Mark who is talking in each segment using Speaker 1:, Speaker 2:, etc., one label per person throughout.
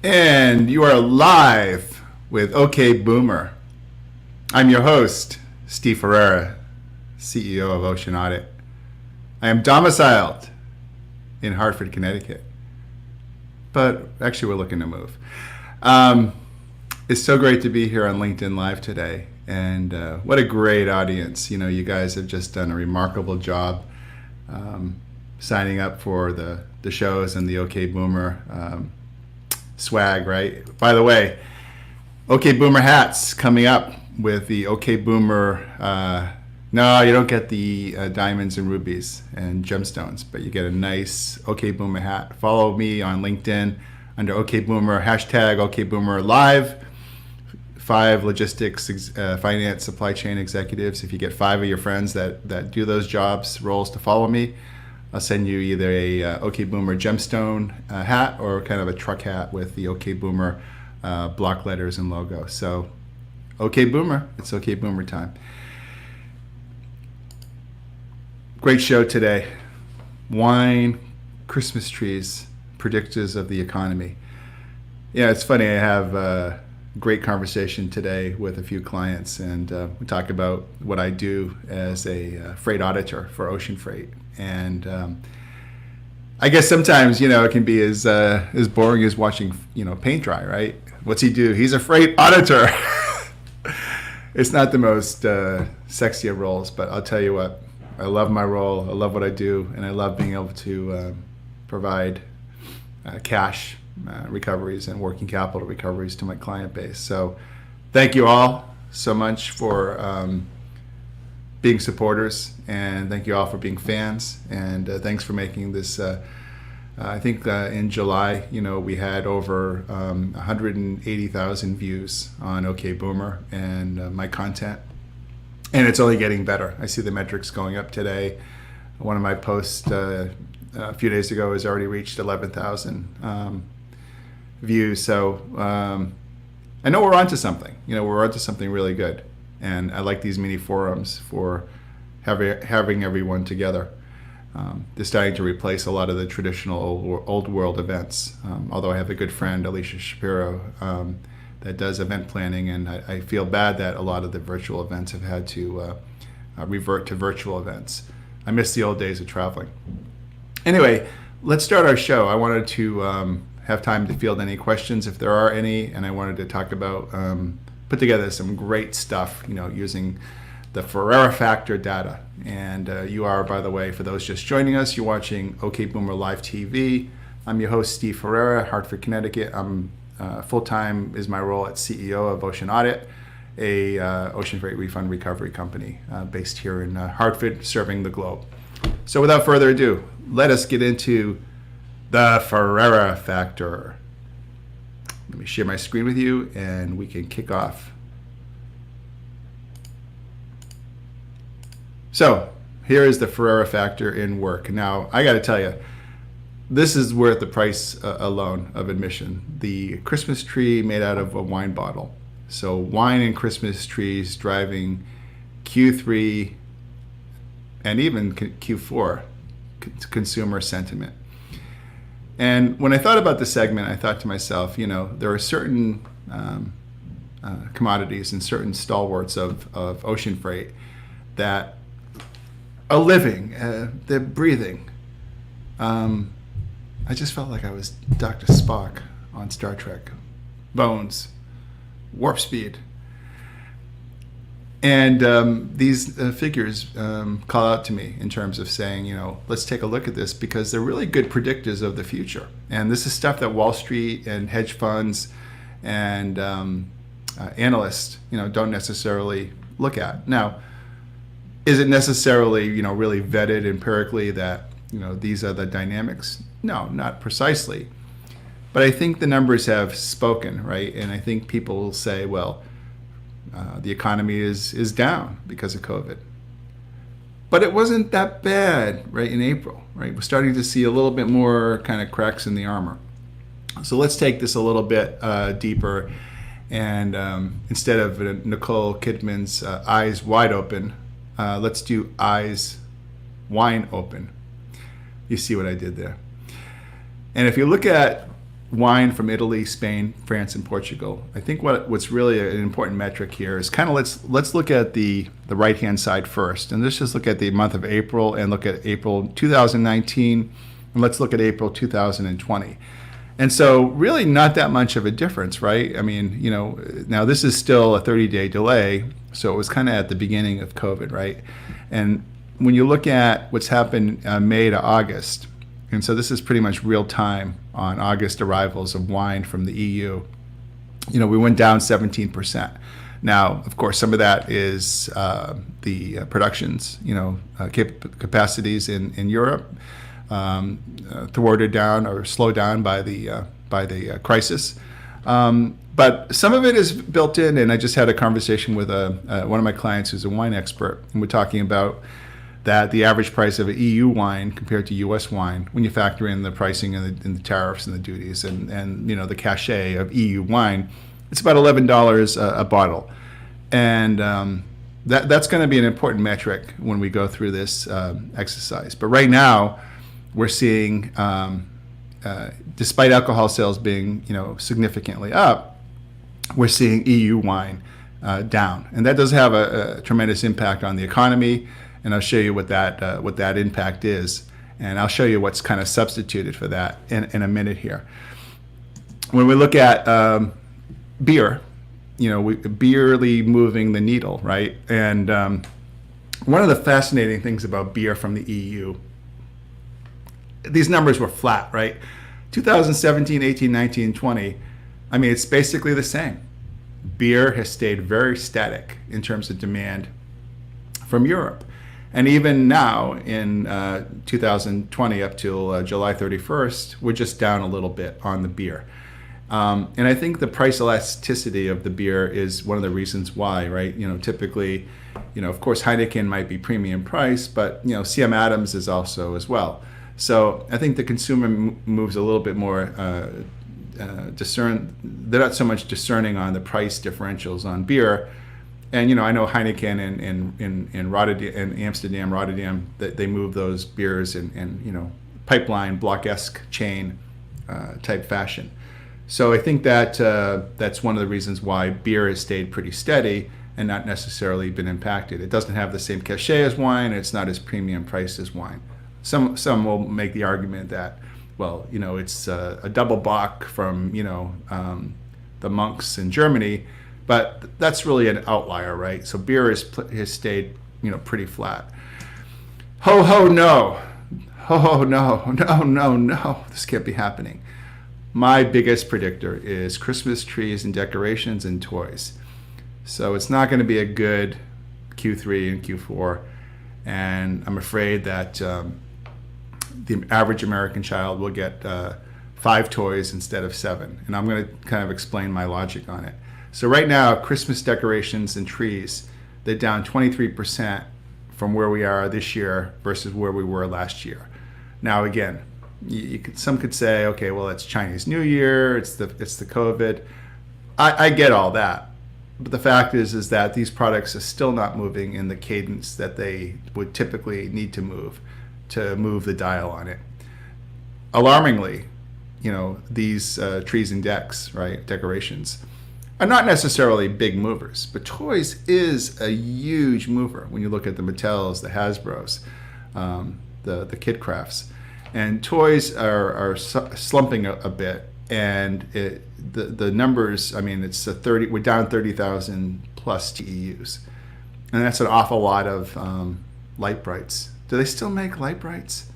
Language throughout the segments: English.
Speaker 1: And you are live with OK Boomer. I'm your host, Steve Ferreira, CEO of Ocean Audit. I am domiciled in Hartford, Connecticut, but actually we're looking to move. It's so great to be here on LinkedIn Live today, and what a great audience. You know, you guys have just done a remarkable job signing up for the shows and the OK Boomer swag, right? By the way, OK Boomer hats coming up with the OK Boomer. No, you don't get the diamonds and rubies and gemstones, but you get a nice OK Boomer hat. Follow me on LinkedIn under OK Boomer, hashtag OK Boomer Live. 5 logistics, finance, supply chain executives. If you get 5 of your friends that do those roles to follow me, I'll send you either a OK Boomer gemstone hat or kind of a truck hat with the OK Boomer block letters and logo. So, OK Boomer, it's OK Boomer time. Great show today. Wine, Christmas trees, predictors of the economy. Yeah, it's funny. I have a great conversation today with a few clients, and we talk about what I do as a freight auditor for ocean freight. And I guess sometimes, it can be as boring as watching, paint dry, right? What's he do? He's a freight auditor. It's not the most sexy of roles, but I'll tell you what, I love my role, I love what I do, and I love being able to provide cash recoveries and working capital recoveries to my client base. So thank you all so much for being supporters, and thank you all for being fans, and thanks for making this I think in July, we had over 180,000 views on OK Boomer and my content, and it's only getting better. I see the metrics going up today. One of my posts a few days ago has already reached 11,000 views. So I know we're onto something. We're onto something really good, and I like these mini forums for having everyone together. They're starting to replace a lot of the traditional old world events. Although I have a good friend, Alicia Shapiro, that does event planning, and I feel bad that a lot of the virtual events have had to revert to virtual events. I miss the old days of traveling. Anyway, let's start our show. I wanted to have time to field any questions if there are any, and I wanted to talk about, put together some great stuff, using the Ferreira Factor data. And you are, by the way, for those just joining us, you're watching OK Boomer Live TV. I'm your host, Steve Ferreira, Hartford, Connecticut. I'm full-time is my role at CEO of Ocean Audit, a ocean freight refund recovery company based here in Hartford, serving the globe. So without further ado, let us get into the Ferreira Factor. Let me share my screen with you, and we can kick off. So here is the Ferreira Factor in work. Now, I got to tell you, this is worth the price alone of admission. The Christmas tree made out of a wine bottle. So wine and Christmas trees driving Q3 and even Q4 consumer sentiment. And when I thought about the segment, I thought to myself, there are certain commodities and certain stalwarts of ocean freight that are living, they're breathing. I just felt like I was Dr. Spock on Star Trek. Bones, warp speed. And these figures call out to me in terms of saying, let's take a look at this, because they're really good predictors of the future. And this is stuff that Wall Street and hedge funds and analysts, don't necessarily look at. Now, is it necessarily, really vetted empirically that, these are the dynamics? No, not precisely. But I think the numbers have spoken, right? And I think people will say, well, the economy is down because of COVID. But it wasn't that bad, right, in April, right? We're starting to see a little bit more kind of cracks in the armor. So let's take this a little bit deeper. And instead of Nicole Kidman's eyes wide open, let's do eyes wine open. You see what I did there. And if you look at wine from Italy, Spain, France, and Portugal. I think what's really an important metric here is kind of let's look at the right-hand side first. And let's just look at the month of April and look at April 2019, and let's look at April 2020. And so really not that much of a difference, right? I mean, now this is still a 30-day delay, so it was kind of at the beginning of COVID, right? And when you look at what's happened May to August, and so this is pretty much real time on August arrivals of wine from the EU, we went down 17%. Now, of course, some of that is the productions, capacities in Europe, thwarted down or slowed down by the crisis. But some of it is built in, and I just had a conversation with one of my clients who's a wine expert, and we're talking about that the average price of an EU wine compared to US wine, when you factor in the pricing and the tariffs and the duties and the cachet of EU wine, it's about $11 a bottle. And that's going to be an important metric when we go through this exercise. But right now, we're seeing, despite alcohol sales being significantly up, we're seeing EU wine down, and that does have a tremendous impact on the economy. And I'll show you what that impact is, and I'll show you what's kind of substituted for that in a minute here. When we look at beer, beerly moving the needle, right? And one of the fascinating things about beer from the EU, these numbers were flat, right? 2017, 18, 19, 20, I mean, it's basically the same. Beer has stayed very static in terms of demand from Europe. And even now in 2020 up till July 31st, we're just down a little bit on the beer. And I think the price elasticity of the beer is one of the reasons why, right? Typically, of course, Heineken might be premium price, but, CM Adams is also as well. So I think the consumer moves a little bit more they're not so much discerning on the price differentials on beer. And I know Heineken in Rotterdam, in Amsterdam, Rotterdam, that they move those beers in pipeline block-esque chain type fashion. So I think that that's one of the reasons why beer has stayed pretty steady and not necessarily been impacted. It doesn't have the same cachet as wine. It's not as premium priced as wine. Some will make the argument that, well, it's a double bock from the monks in Germany. But that's really an outlier, right? So beer has stayed, pretty flat. Ho, no. Ho, no. This can't be happening. My biggest predictor is Christmas trees and decorations and toys. So it's not going to be a good Q3 and Q4. And I'm afraid that the average American child will get 5 toys instead of 7. And I'm going to kind of explain my logic on it. So right now, Christmas decorations and trees, they're down 23% from where we are this year versus where we were last year. Now again, some could say, okay, well, it's Chinese New Year, it's the COVID. I get all that, but the fact is that these products are still not moving in the cadence that they would typically need to move the dial on it. Alarmingly, these trees and decks, right, decorations, are not necessarily big movers, but toys is a huge mover when you look at the Mattels, the Hasbros, the Kid Crafts. And toys are slumping a bit, and the numbers, I mean, it's we're down 30,000 plus TEUs. And that's an awful lot of light brights. Do they still make light brights?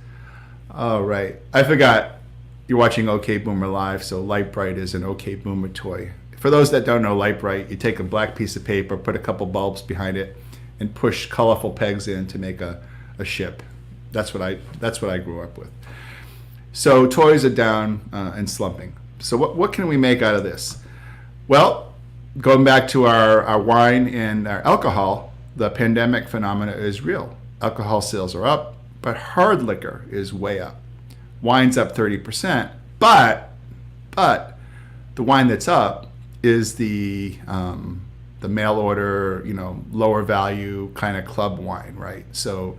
Speaker 1: Oh, right. I forgot you're watching OK Boomer Live, so Light Bright is an OK Boomer toy. For those that don't know Light Bright, you take a black piece of paper, put a couple bulbs behind it, and push colorful pegs in to make a ship. That's what I grew up with. So toys are down and slumping. So what can we make out of this? Well, going back to our wine and our alcohol, the pandemic phenomena is real. Alcohol sales are up, but hard liquor is way up. Wine's up 30%, but the wine that's up is the mail order, lower value kind of club wine, right? So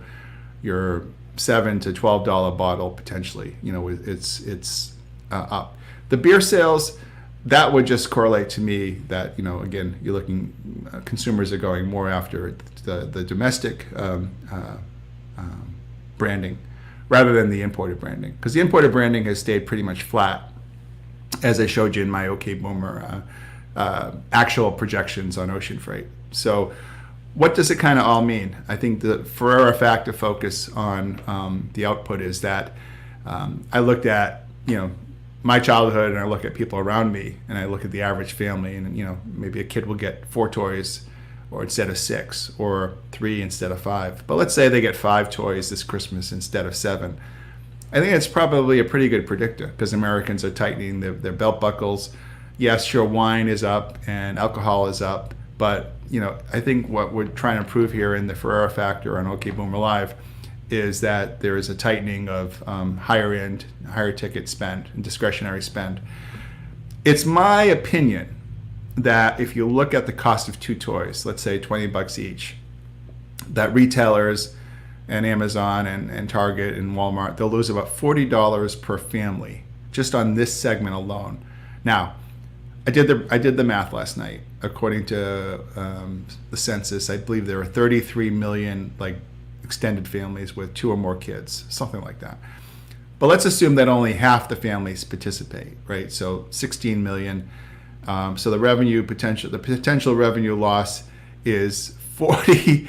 Speaker 1: your $7 to $12 bottle potentially, it's up. The beer sales, that would just correlate to me that, again, you're looking, consumers are going more after the domestic branding rather than the imported branding, because the imported branding has stayed pretty much flat, as I showed you in my OK Boomer actual projections on ocean freight. So what does it kind of all mean? I think the Ferreira Factor focus on the output is that I looked at, my childhood, and I look at people around me, and I look at the average family, and maybe a kid will get 4 toys or instead of 6, or 3 instead of 5. But let's say they get 5 toys this Christmas instead of 7. I think it's probably a pretty good predictor, because Americans are tightening their belt buckles. Yes, sure, wine is up and alcohol is up, but I think what we're trying to prove here in the Ferreira Factor on OK Boomer Live is that there is a tightening of higher ticket spend and discretionary spend. It's my opinion that if you look at the cost of 2 toys, let's say $20 each, that retailers and Amazon and Target and Walmart, they'll lose about $40 per family just on this segment alone. Now, I did the math last night. According to the census, I believe there are 33 million extended families with 2 or more kids, something like that. But let's assume that only half the families participate, right? So 16 million. So the potential revenue loss is 40.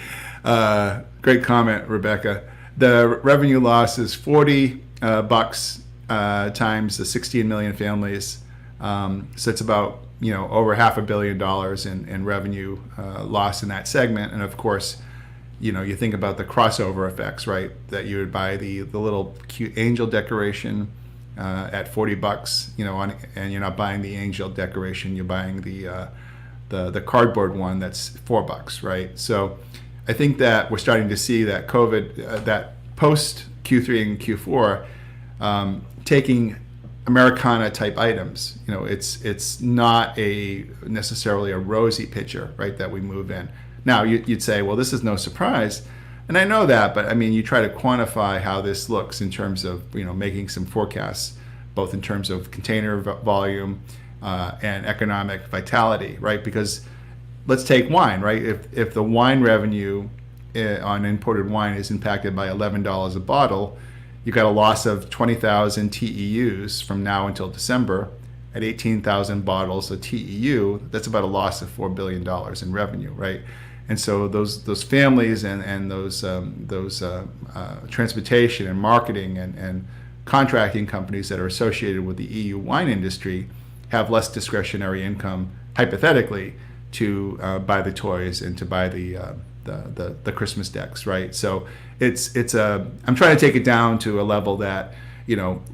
Speaker 1: Great comment, Rebecca. The revenue loss is $40 times the 16 million families. So it's about over $500 million in revenue loss in that segment. And of course, you think about the crossover effects, right? That you would buy the little cute angel decoration at $40, and you're not buying the angel decoration, you're buying the cardboard one that's $4, right? So I think that we're starting to see that COVID, that post Q3 and Q4, taking Americana type items, it's not necessarily a rosy picture, right, that we move in. Now, you'd say, well, this is no surprise. And I know that, but I mean, you try to quantify how this looks in terms of, making some forecasts, both in terms of container volume and economic vitality, right? Because let's take wine, right? If the wine revenue on imported wine is impacted by $11 a bottle, you've got a loss of 20,000 TEUs from now until December. At 18,000 bottles a TEU, that's about a loss of $4 billion in revenue, right? And so those families and those transportation and marketing and contracting companies that are associated with the EU wine industry have less discretionary income, hypothetically, to buy the toys and to buy the Christmas decks, right? So I'm trying to take it down to a level that,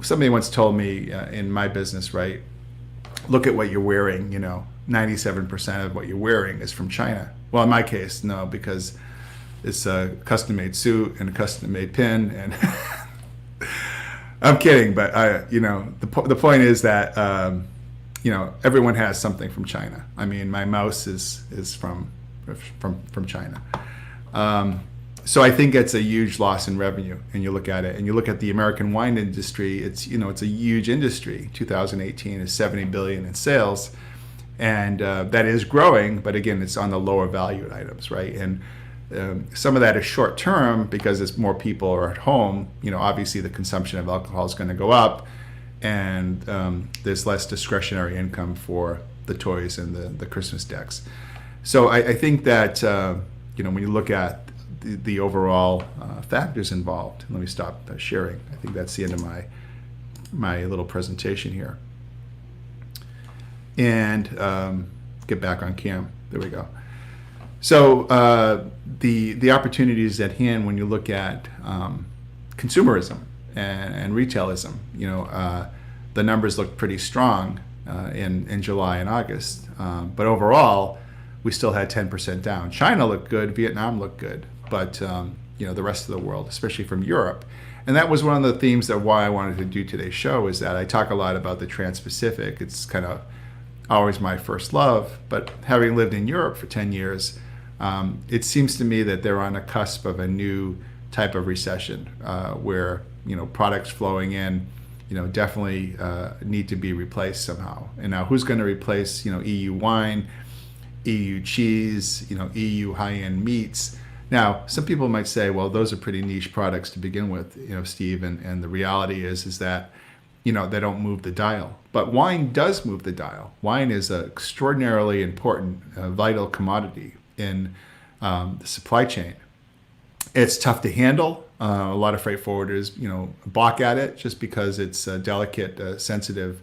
Speaker 1: somebody once told me in my business, right? Look at what you're wearing, 97% of what you're wearing is from China. Well, in my case, no, because it's a custom-made suit and a custom-made pin, and I'm kidding, but the point is that everyone has something from China. I mean, my mouse is from China. So I think it's a huge loss in revenue, and you look at it, and you look at the American wine industry. It's a huge industry. 2018 is $70 billion in sales, and that is growing. But again, it's on the lower valued items, right? And some of that is short term because as more people are at home, obviously the consumption of alcohol is going to go up, and there's less discretionary income for the toys and the Christmas decks. So I think that when you look at the overall factors involved. Let me stop sharing. I think that's the end of my little presentation here. And get back on cam. There we go. So the opportunities at hand when you look at consumerism and retailism, the numbers look pretty strong in July and August. But overall, we still had 10% down. China looked good. Vietnam looked good. But the rest of the world, especially from Europe. And that was one of the themes that why I wanted to do today's show, is that I talk a lot about the Trans-Pacific. It's kind of always my first love. But having lived in Europe for 10 years, it seems to me that they're on the cusp of a new type of recession where products flowing in definitely need to be replaced somehow. And now, who's going to replace EU wine, EU cheese, EU high-end meats? Now, some people might say, well, those are pretty niche products to begin with, Steve. And the reality is that they don't move the dial. But wine does move the dial. Wine is an extraordinarily important, vital commodity in the supply chain. It's tough to handle. A lot of freight forwarders, balk at it just because it's a delicate, sensitive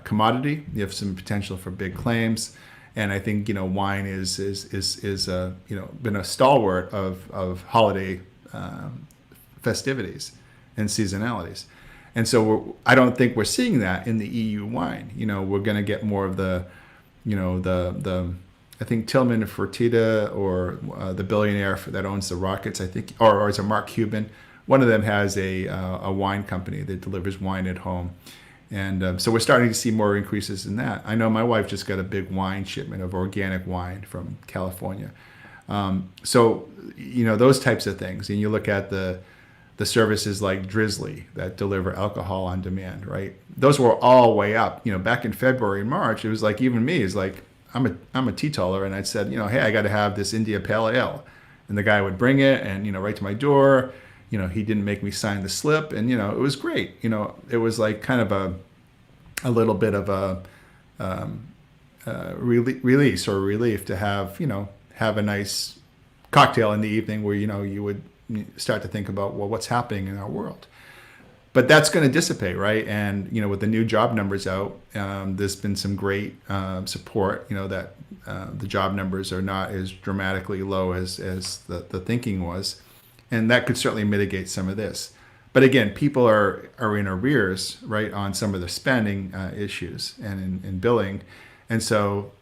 Speaker 1: commodity. You have some potential for big claims, and I think wine is been a stalwart of holiday festivities and seasonalities. And so I don't think we're seeing that in the EU wine. We're going to get more of the I think Tillman Fertitta, or the billionaire that owns the Rockets, I think, or is it Mark Cuban? One of them has a wine company that delivers wine at home. And so we're starting to see more increases in that. I know my wife just got a big wine shipment of organic wine from California. So those types of things. And you look at the services like Drizzly that deliver alcohol on demand, right? Those were all way up. Back in February and March, it was like, even me is like, I'm a teetotaler, and I said, hey, I got to have this India Pale Ale, and the guy would bring it, and right to my door. He didn't make me sign the slip, and it was great. It was like kind of a little bit of a release or relief to have a nice cocktail in the evening where you would start to think about, well, what's happening in our world. But that's going to dissipate, right? And with the new job numbers out, there's been some great support. That the job numbers are not as dramatically low as the thinking was, and that could certainly mitigate some of this. But again, people are in arrears, right, on some of the spending issues and in billing, and so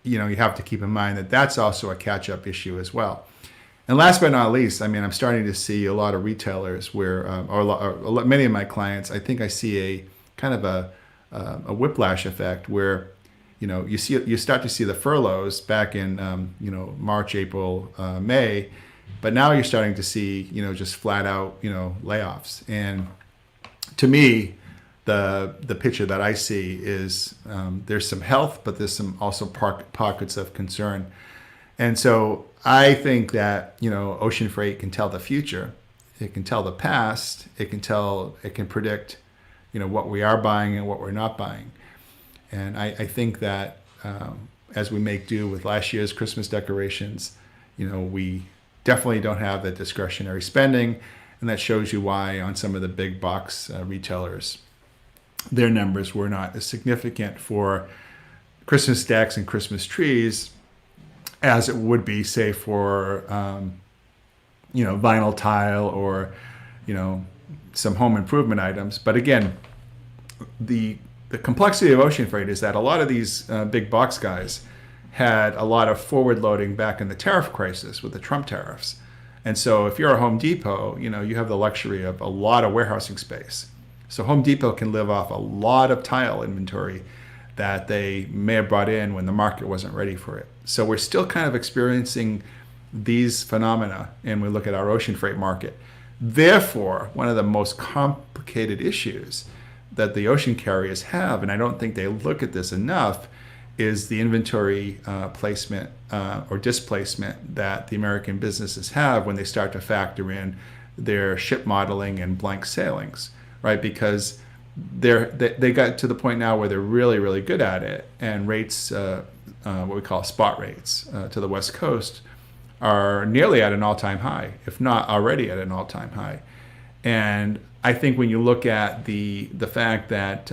Speaker 1: you have to keep in mind that that's also a catch-up issue as well. And last but not least, I'm starting to see a lot of retailers where, many of my clients, I think I see a kind of a whiplash effect where, you start to see the furloughs back in, March, April, May, but now you're starting to see, just flat out, layoffs. And to me, the picture that I see is there's some health, but there's some also pockets of concern. And so I think that, ocean freight can tell the future. It can tell the past. It can predict, what we are buying and what we're not buying. And I think that as we make do with last year's Christmas decorations, we definitely don't have that discretionary spending. And that shows you why on some of the big box retailers, their numbers were not as significant for Christmas stacks and Christmas trees as it would be, say, for vinyl tile or some home improvement items. But again, the complexity of ocean freight is that a lot of these big box guys had a lot of forward loading back in the tariff crisis with the Trump tariffs. And so if you're a Home Depot, you have the luxury of a lot of warehousing space. So Home Depot can live off a lot of tile inventory that they may have brought in when the market wasn't ready for it. So we're still kind of experiencing these phenomena, and we look at our ocean freight market. Therefore, one of the most complicated issues that the ocean carriers have, and I don't think they look at this enough, is the inventory placement or displacement that the American businesses have when they start to factor in their ship modeling and blank sailings, right? Because they got to the point now where they're really, really good at it, and rates, what we call spot rates to the West Coast, are nearly at an all-time high, if not already at an all-time high. And I think when you look at the fact that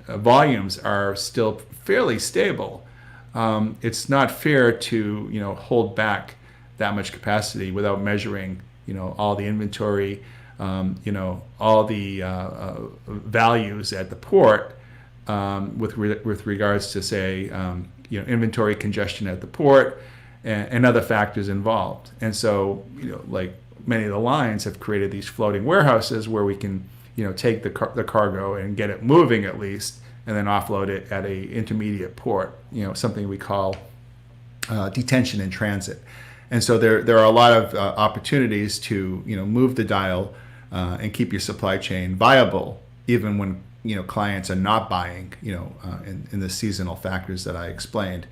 Speaker 1: volumes are still fairly stable, it's not fair to hold back that much capacity without measuring all the inventory, all the values at the port with regards to, say, inventory congestion at the port and other factors involved. And so, like many of the lines have created these floating warehouses where we can, take the cargo and get it moving at least, and then offload it at a intermediate port, something we call detention in transit. And so there are a lot of opportunities to, move the dial and keep your supply chain viable, even when clients are not buying, in the seasonal factors that I explained.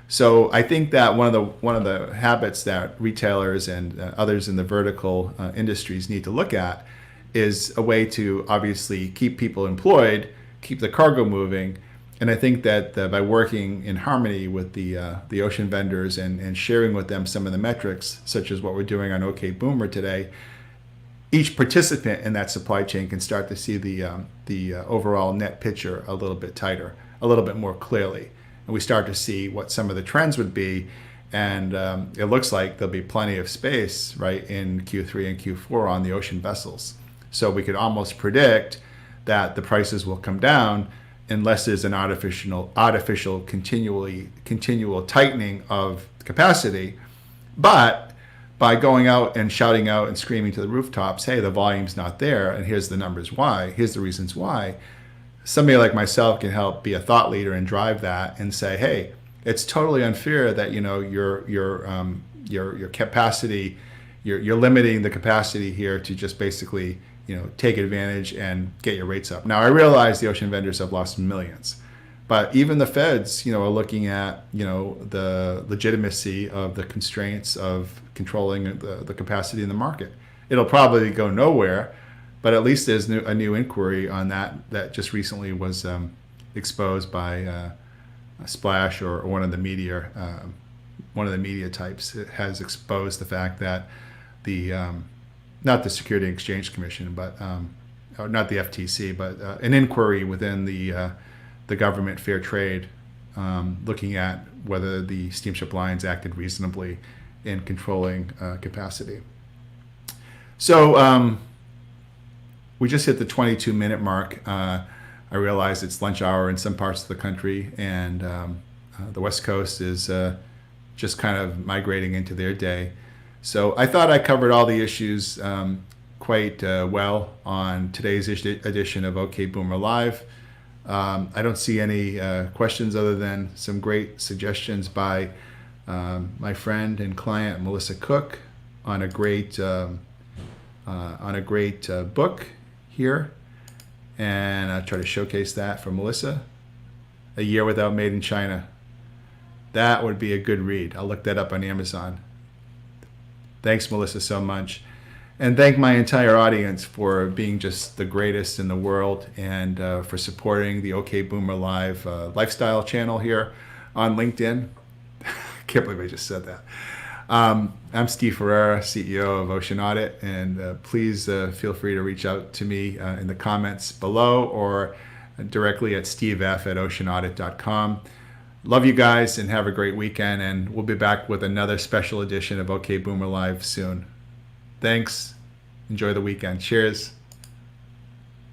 Speaker 1: So I think that one of the habits that retailers and others in the vertical industries need to look at is a way to obviously keep people employed, keep the cargo moving. And I think that by working in harmony with the ocean vendors and sharing with them some of the metrics, such as what we're doing on OK Boomer today, each participant in that supply chain can start to see the overall net picture a little bit tighter, a little bit more clearly. And we start to see what some of the trends would be. And it looks like there'll be plenty of space, right, in Q3 and Q4 on the ocean vessels. So we could almost predict that the prices will come down unless there's an artificial continual tightening of capacity. But by going out and shouting out and screaming to the rooftops, hey, the volume's not there, and here's the numbers why, here's the reasons why, somebody like myself can help be a thought leader and drive that and say, hey, it's totally unfair that your capacity, you're limiting the capacity here to just basically take advantage and get your rates up. Now I realize the ocean vendors have lost millions, but even the feds are looking at the legitimacy of the constraints of controlling the capacity in the market. It'll probably go nowhere, but at least there's a new inquiry on that just recently was exposed by Splash or one of the media types. It has exposed the fact that not the Security and Exchange Commission, but not the FTC, but an inquiry within the government fair trade, looking at whether the steamship lines acted reasonably in controlling capacity. So we just hit the 22-minute mark. I realize it's lunch hour in some parts of the country, and the West Coast is just kind of migrating into their day. So I thought I covered all the issues quite well on today's edition of OK Boomer Live. I don't see any questions other than some great suggestions by my friend and client Melissa Cook on a great book here, and I'll try to showcase that for Melissa. A Year Without Made in China. That would be a good read. I'll look that up on Amazon. Thanks, Melissa, so much. And thank my entire audience for being just the greatest in the world, and for supporting the OK Boomer Live lifestyle channel here on LinkedIn. I can't believe I just said that. I'm Steve Ferreira, CEO of Ocean Audit, and please feel free to reach out to me in the comments below or directly at stevef@oceanaudit.com. Love you guys and have a great weekend, and we'll be back with another special edition of OK Boomer Live soon. Thanks. Enjoy the weekend. Cheers.